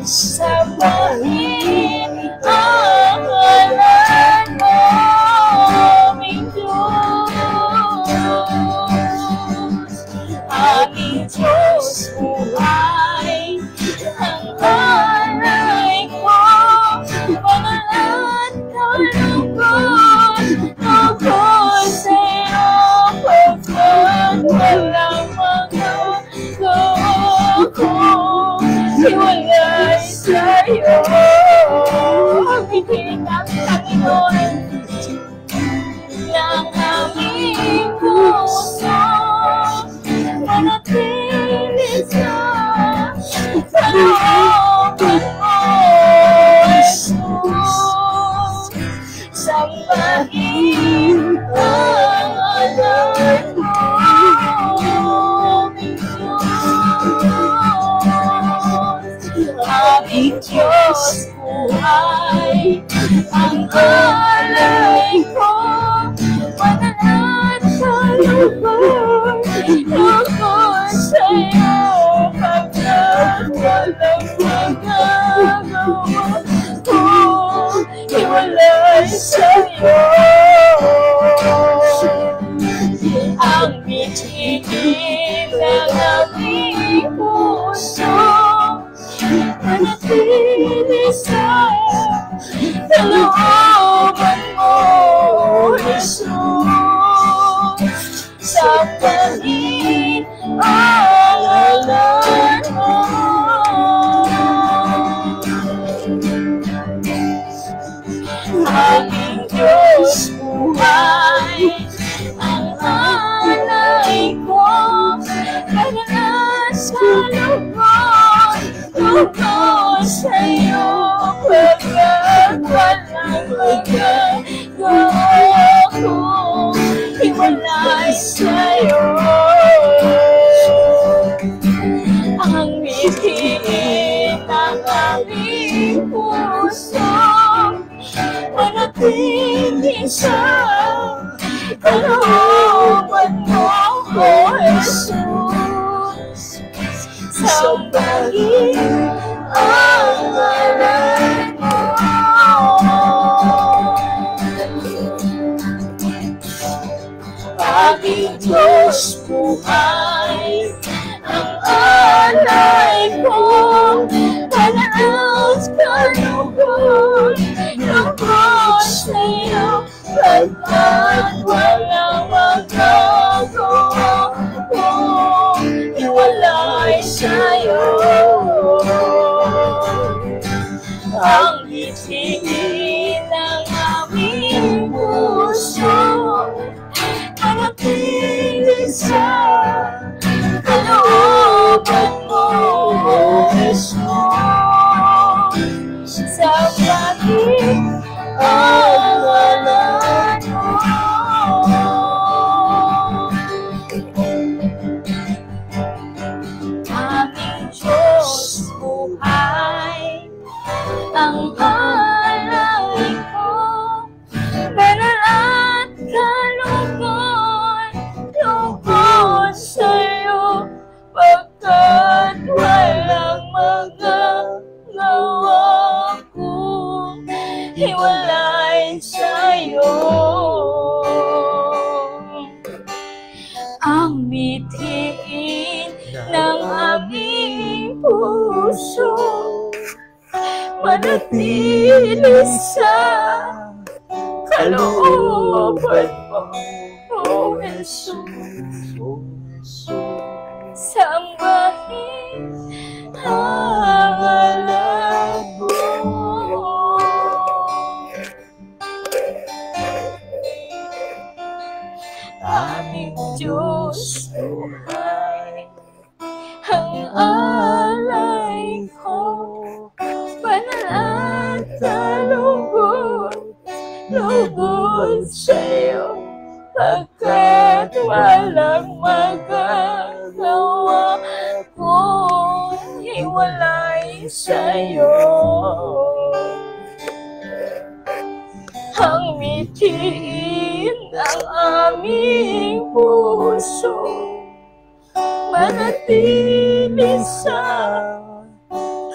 Sambahin ang ngalan mo, aming Diyos. Aming Diyos buhay, ang alay ko, pangalan kalugod, lugod sa'yo, pagkat walang magagawa ko, hiwalay sa'yo. Ang bitihin ng Panginoon ng aming puso, manatili sa kalooban mo, Jesus. Sambahin ang ngalan mo, aming Diyos. Aming Diyos buhay, ang alay ko, manalan kalugod, lugod sa'yo, pagkat walang magagawa ko, hiwalay sa'yo. Ang bitihin ng aming puso, manatili sa kalooban mo, Jesus. Sambahin ang ngalan mo. Aming Diyos buhay, ang alay ko, kanalas kalugod, lugod sa'yo, pagkat walang magagawa ko, hiwalay sa'yo. Ang bitihin ng aming puso, manatili sa kalooban mo, Jesus. Sambahin ang ngalan mo. Aming Diyos buhay, ang alay ang itigin ng aming puso, manatili sa kalooban mo, O Jesus. Sa pag-ibig ang ngalan mo, aming Diyos buhay, ang alay ko, banal at kalugod, lugod sa'yo, pagkat walang magagawa ko, hiwalay sa'yo. Ang mithiin ng aming puso, manatili sa kalooban mo, O Jesus. Sambahin ang ngalan mo. Aming Diyos buhay, ang alay ko, banal at kalugod, lugod sa'yo, pagkat walang magagawa kung hiwalay sa'yo. Ang mithiin ng aming puso, manatili sa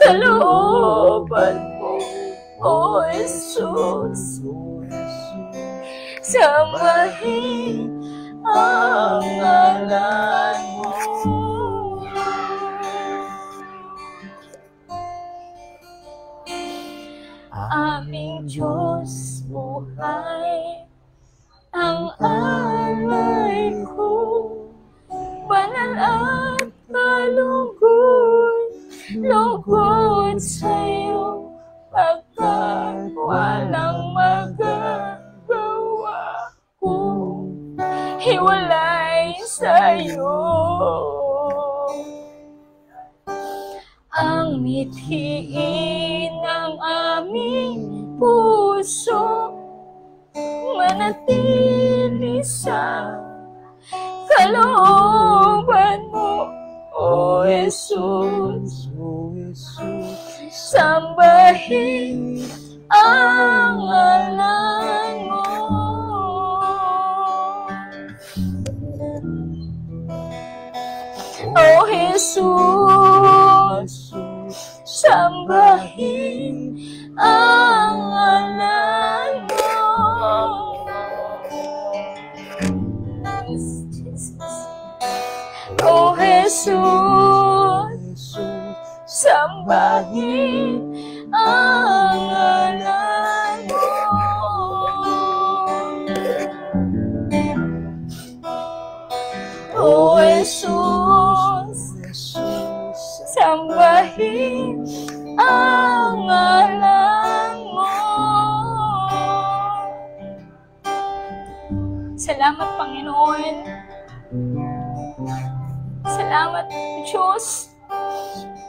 kalooban mo, O Jesus. Sambahin ang ngalan mo. Aming Diyos buhay, ang alay ko, banal at kalugod, lugod sa'yo, pagkat walang magagawa kung hiwalay sa'yo. Ang mithiin ng aming puso, manatili sa kalooban mo, O Jesus. Sambahin ang ngalan mo. O Jesus, sambahin ang ngalan mo. O Jesus, sambahin ang ngalan mo. O Jesus, sambahin ang ngalan mo. Salamat, Panginoon. Salamat, Diyos.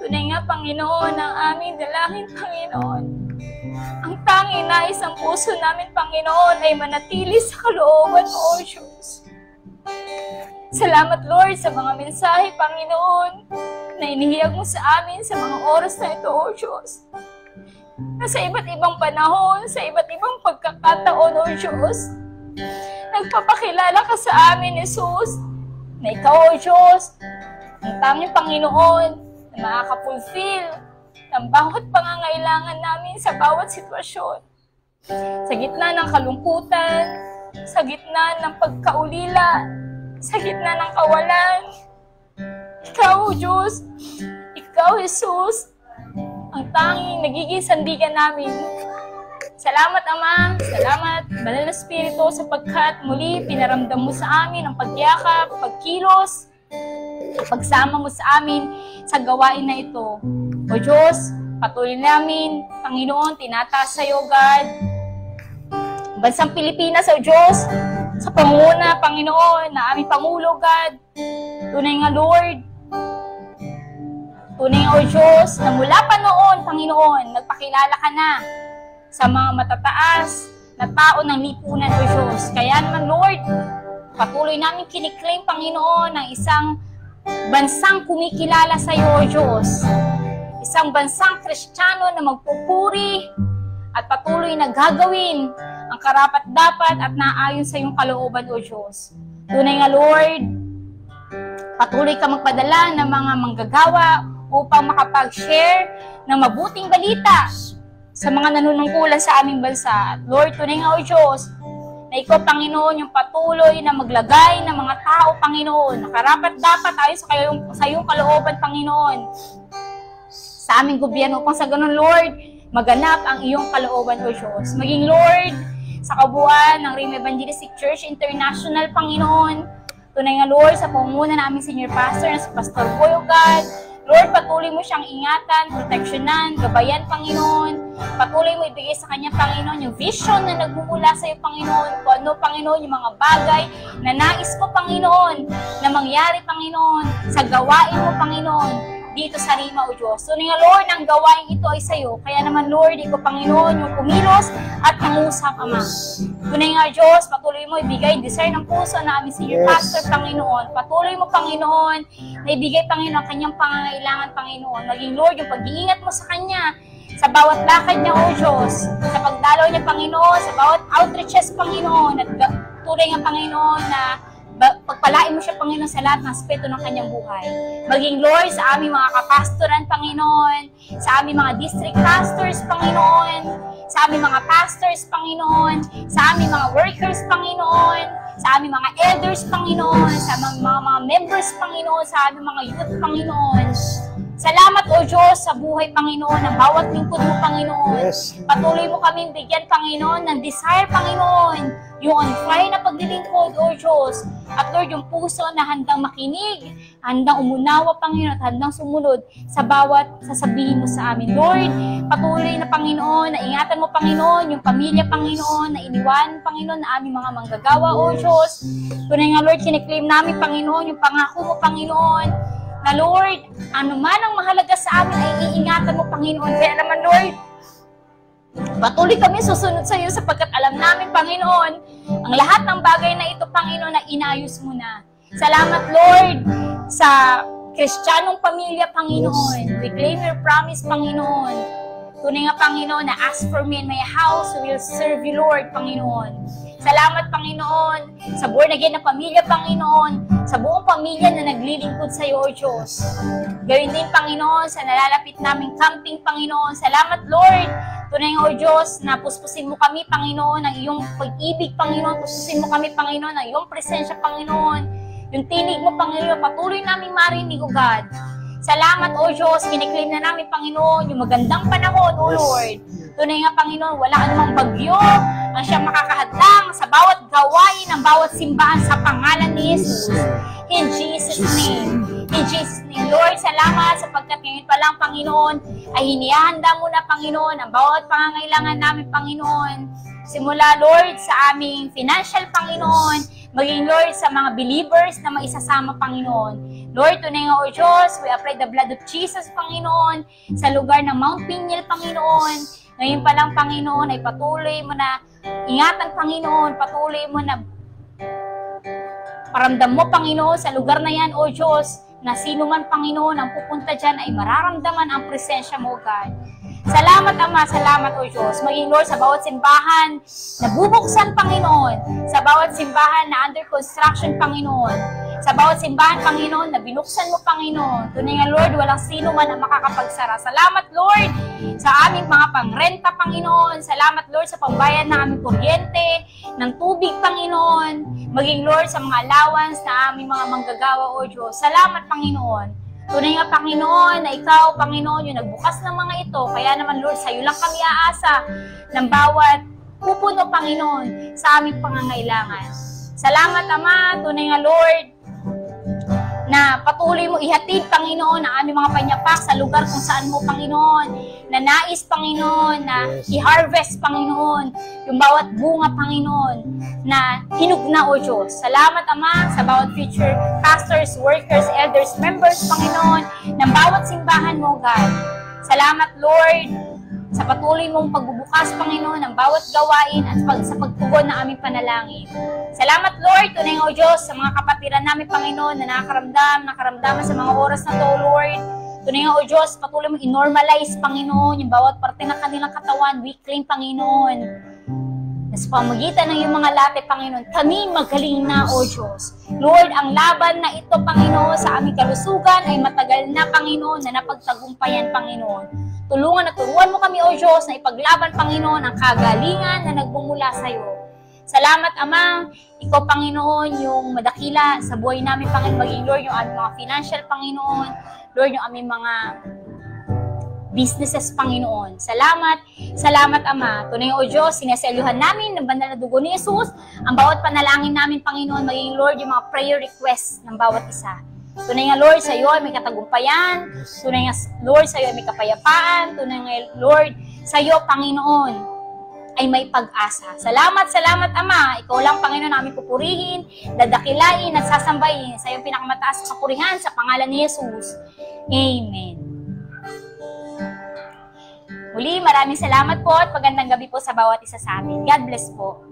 Tunay nga, Panginoon, ang aming dalangin, Panginoon. Ang tanging nais ang puso namin, Panginoon, ay manatili sa kalooban mo, O Diyos. Salamat, Lord, sa mga mensahe, Panginoon, na inihiyag mo sa amin sa mga oras na ito, O Diyos. Na sa iba't ibang panahon, sa iba't ibang pagkakataon, O Diyos, nagpapakilala ka sa amin, Jesus, na Ikaw, O Diyos, ang tanging Panginoon na makaka-fulfill ng bawat pangangailangan namin sa bawat sitwasyon. Sa gitna ng kalungkutan, sa gitna ng pagkaulila, sa gitna ng kawalan, Ikaw, O Diyos, Ikaw, Jesus, ang tanging nagiging sandigan namin. Salamat, Ama. Salamat, Banal na Espiritu, sapagkat muli pinaramdam mo sa amin ang pagyakap, pagkilos, pagsama mo sa amin sa gawain na ito. O Diyos, patuloy namin, Panginoon, tinataas sa iyo, God. Bansang Pilipinas, O Diyos, sa pangunguna, Panginoon, na aming Pangulo, God. Tunay nga, Lord. Tunay nga, O Diyos, na mula pa noon, Panginoon, nagpakilala ka na sa mga matataas na tao ng lipunan, O Diyos. Kaya naman, Lord, patuloy namin kiniklaim, Panginoon, ng isang bansang kumikilala sa iyo, O Diyos. Isang bansang Kristiyano na magpupuri at patuloy na gagawin ang karapat-dapat at naayon sa iyong kalooban, O Diyos. Tunay nga, Lord, patuloy ka magpadala ng mga manggagawa upang makapag-share ng mabuting balita sa mga nanunungkulan sa aming bansa. At Lord, tunay nga, O Diyos, na ikaw, Panginoon, yung patuloy na maglagay ng mga tao, Panginoon, na karapat-dapat ayon sa iyong kalooban, Panginoon, sa aming gobyerno, upang sa ganun, Lord, maganap ang iyong kalooban, O Diyos. Maging, Lord, sa kabuuan ng Rim Evangelistic Church International, Panginoon, tunay nga, Lord, sa pangunguna namin Senior Pastor na si Pastor Boy, O God, Lord, patuloy mo siyang ingatan, proteksyonan, gabayan, Panginoon. Patuloy mo ibigay sa kanya, Panginoon, yung vision na nagmumula sa iyo, Panginoon. Kung ano, Panginoon, yung mga bagay na nais ko, Panginoon, na mangyari, Panginoon, sa gawain mo, Panginoon, dito sa Rima, O Diyos. So, nga, Lord, ang gawain ito ay sa iyo. Kaya naman, Lord, ikaw, Panginoon, yung kumilos at mangusap, Ama. Tunay nga, Diyos, patuloy mo ibigay desire ng puso na aming Senior Pastor, Panginoon. Patuloy mo, Panginoon, na ibigay, Panginoon, ang kanyang pangangailangan, Panginoon. Maging, Lord, yung pag-iingat mo sa kanya, sa bawat lakad niya, O Diyos, sa pagdalaw niya, Panginoon, sa bawat outreaches, Panginoon, at tunay nga, Panginoon, na pagpalain mo siya, Panginoon, sa lahat ng aspeto ng kanyang buhay. Maging, Lord, sa aming mga kapastoran, Panginoon, sa aming mga district pastors, Panginoon, sa aming mga pastors, Panginoon, sa aming mga workers, Panginoon, sa aming mga elders, Panginoon, sa mga members, Panginoon, sa aming mga youth, Panginoon. Salamat, O Diyos, sa buhay, Panginoon, ng bawat lingkod mo, Panginoon. Yes. Patuloy mo kaming bigyan, Panginoon, ng desire, Panginoon, yung on fire na paglilingkod, O Diyos. At Lord, yung puso na handang makinig, handang umunawa, Panginoon, at handang sumunod sa bawat sasabihin mo sa amin. Lord, patuloy na, Panginoon, na ingatan mo, Panginoon, yung pamilya, Panginoon, na iniwan, Panginoon, na aming mga manggagawa, O Diyos. Tunay nga, Lord, kiniklaim namin, Panginoon, yung pangako mo, Panginoon, na Lord, ano man ang mahalaga sa amin ay iingatan mo, Panginoon. Kaya naman, Lord, patuloy kami susunod sa iyo sapagkat alam namin, Panginoon, ang lahat ng bagay na ito, Panginoon, na inayos mo na. Salamat, Lord, sa Kristiyanong pamilya, Panginoon. We claim your promise, Panginoon. Tunay nga, Panginoon, na ask for me in my house, we will serve you, Lord, Panginoon. Salamat, Panginoon, sa born again na pamilya, Panginoon, sa buong pamilya na naglilingkod sa iyo, O Diyos. Gawin din, Panginoon, sa nalalapit naming camping, Panginoon. Salamat, Lord. Tunay nga, O Diyos, na puspusin mo kami, Panginoon, ng iyong pag-ibig, Panginoon. Puspusin mo kami, Panginoon, ng iyong presensya, Panginoon. Yung tinig mo, Panginoon, patuloy namin marinig, O God. Salamat, O Diyos, kiniklaim na namin, Panginoon, yung magandang panahon, O Lord. Tunay nga, Panginoon, wala anumang bagyo ang siyang makakahadlang sa bawat gawain ng bawat simbahan sa pangalan ni Jesus. In Jesus' name. In Jesus' name. Lord, salamat sapagkat ngayon pa lang, Panginoon, ay hinihanda mo na, Panginoon, ang bawat pangangailangan namin, Panginoon. Simula, Lord, sa aming financial, Panginoon, maging, Lord, sa mga believers na maisasama, Panginoon. Lord, tunay nga, O Diyos, we apply the blood of Jesus, Panginoon, sa lugar ng Mount Piniel, Panginoon. Ngayon pa lang, Panginoon, ay patuloy mo na ingatan, Panginoon, patuloy mo na paramdam mo, Panginoon, sa lugar na yan, O Diyos, na sino man, Panginoon, ang pupunta dyan ay mararamdaman ang presensya mo, God. Salamat, Ama, salamat, O Diyos. Maging, Lord, sa bawat simbahan na bubuksan, Panginoon, sa bawat simbahan na under construction, Panginoon, sa bawat simbahan, Panginoon, na binuksan mo, Panginoon. Tunay nga, Lord, walang sino man ang makakapagsara. Salamat, Lord, sa aming mga pangrenta, Panginoon. Salamat, Lord, sa pambayad ng aming kuryente, ng tubig, Panginoon. Maging, Lord, sa mga allowance na aming mga manggagawa, O Diyos. Salamat, Panginoon. Tunay nga, Panginoon, na ikaw, Panginoon, yung nagbukas ng mga ito. Kaya naman, Lord, sa iyo lang kami aasa ng bawat pupuno, Panginoon, sa aming pangangailangan. Salamat, Ama. Tunay nga, Lord, na patuloy mo ihatid, Panginoon, ang aming mga panyapak sa lugar kung saan mo, Panginoon, na nais, Panginoon, na i-harvest, Panginoon, yung bawat bunga, Panginoon, na hinug na, O Diyos. Salamat, Ama, sa bawat future pastors, workers, elders, members, Panginoon, ng bawat simbahan mo, God. Salamat, Lord, sa patuloy mong pagbubukas, Panginoon, ng bawat gawain at sa pagtugon ng aming panalangin. Salamat, Lord, tunay O Diyos, sa mga kapatiran namin, Panginoon, na nakaramdaman sa mga oras na to, Lord. Tunay O Diyos, patuloy mong i-normalize, Panginoon, yung bawat parte ng kanilang katawan, weakling, Panginoon. Sa pamagitan ng iyong mga latte, Panginoon, kami magaling na, O Diyos. Lord, ang laban na ito, Panginoon, sa aming kalusugan ay matagal na, Panginoon, na napagtagumpayan, Panginoon. Tulungan at turuan mo kami, O Diyos, na ipaglaban, Panginoon, ang kagalingan na nagbumula sa iyo. Salamat, Ama. Ikaw, Panginoon, yung madakila sa buhay namin, Panginoon, maging Lord, yung aming mga financial, Panginoon. Lord, yung aming mga businesses, Panginoon. Salamat, Ama. Tunay, O Diyos, sinaselyuhan namin ng banal na dugo ni Jesus, ang bawat panalangin namin, Panginoon, maging Lord, yung mga prayer requests ng bawat isa. Tunay nga, Lord, sa iyo ay may katagumpayan. Tunay nga, Lord, sa iyo ay may kapayapaan. Tunay nga, Lord, sa iyo, Panginoon, ay may pag-asa. Salamat, Ama. Ikaw lang, Panginoon, namin pupurihin, dadakilain at sasambahin sa iyong pinakamataas na kapurihan sa pangalan ni Jesus. Amen. Muli, maraming salamat po at magandang gabi po sa bawat isa sa amin. God bless po.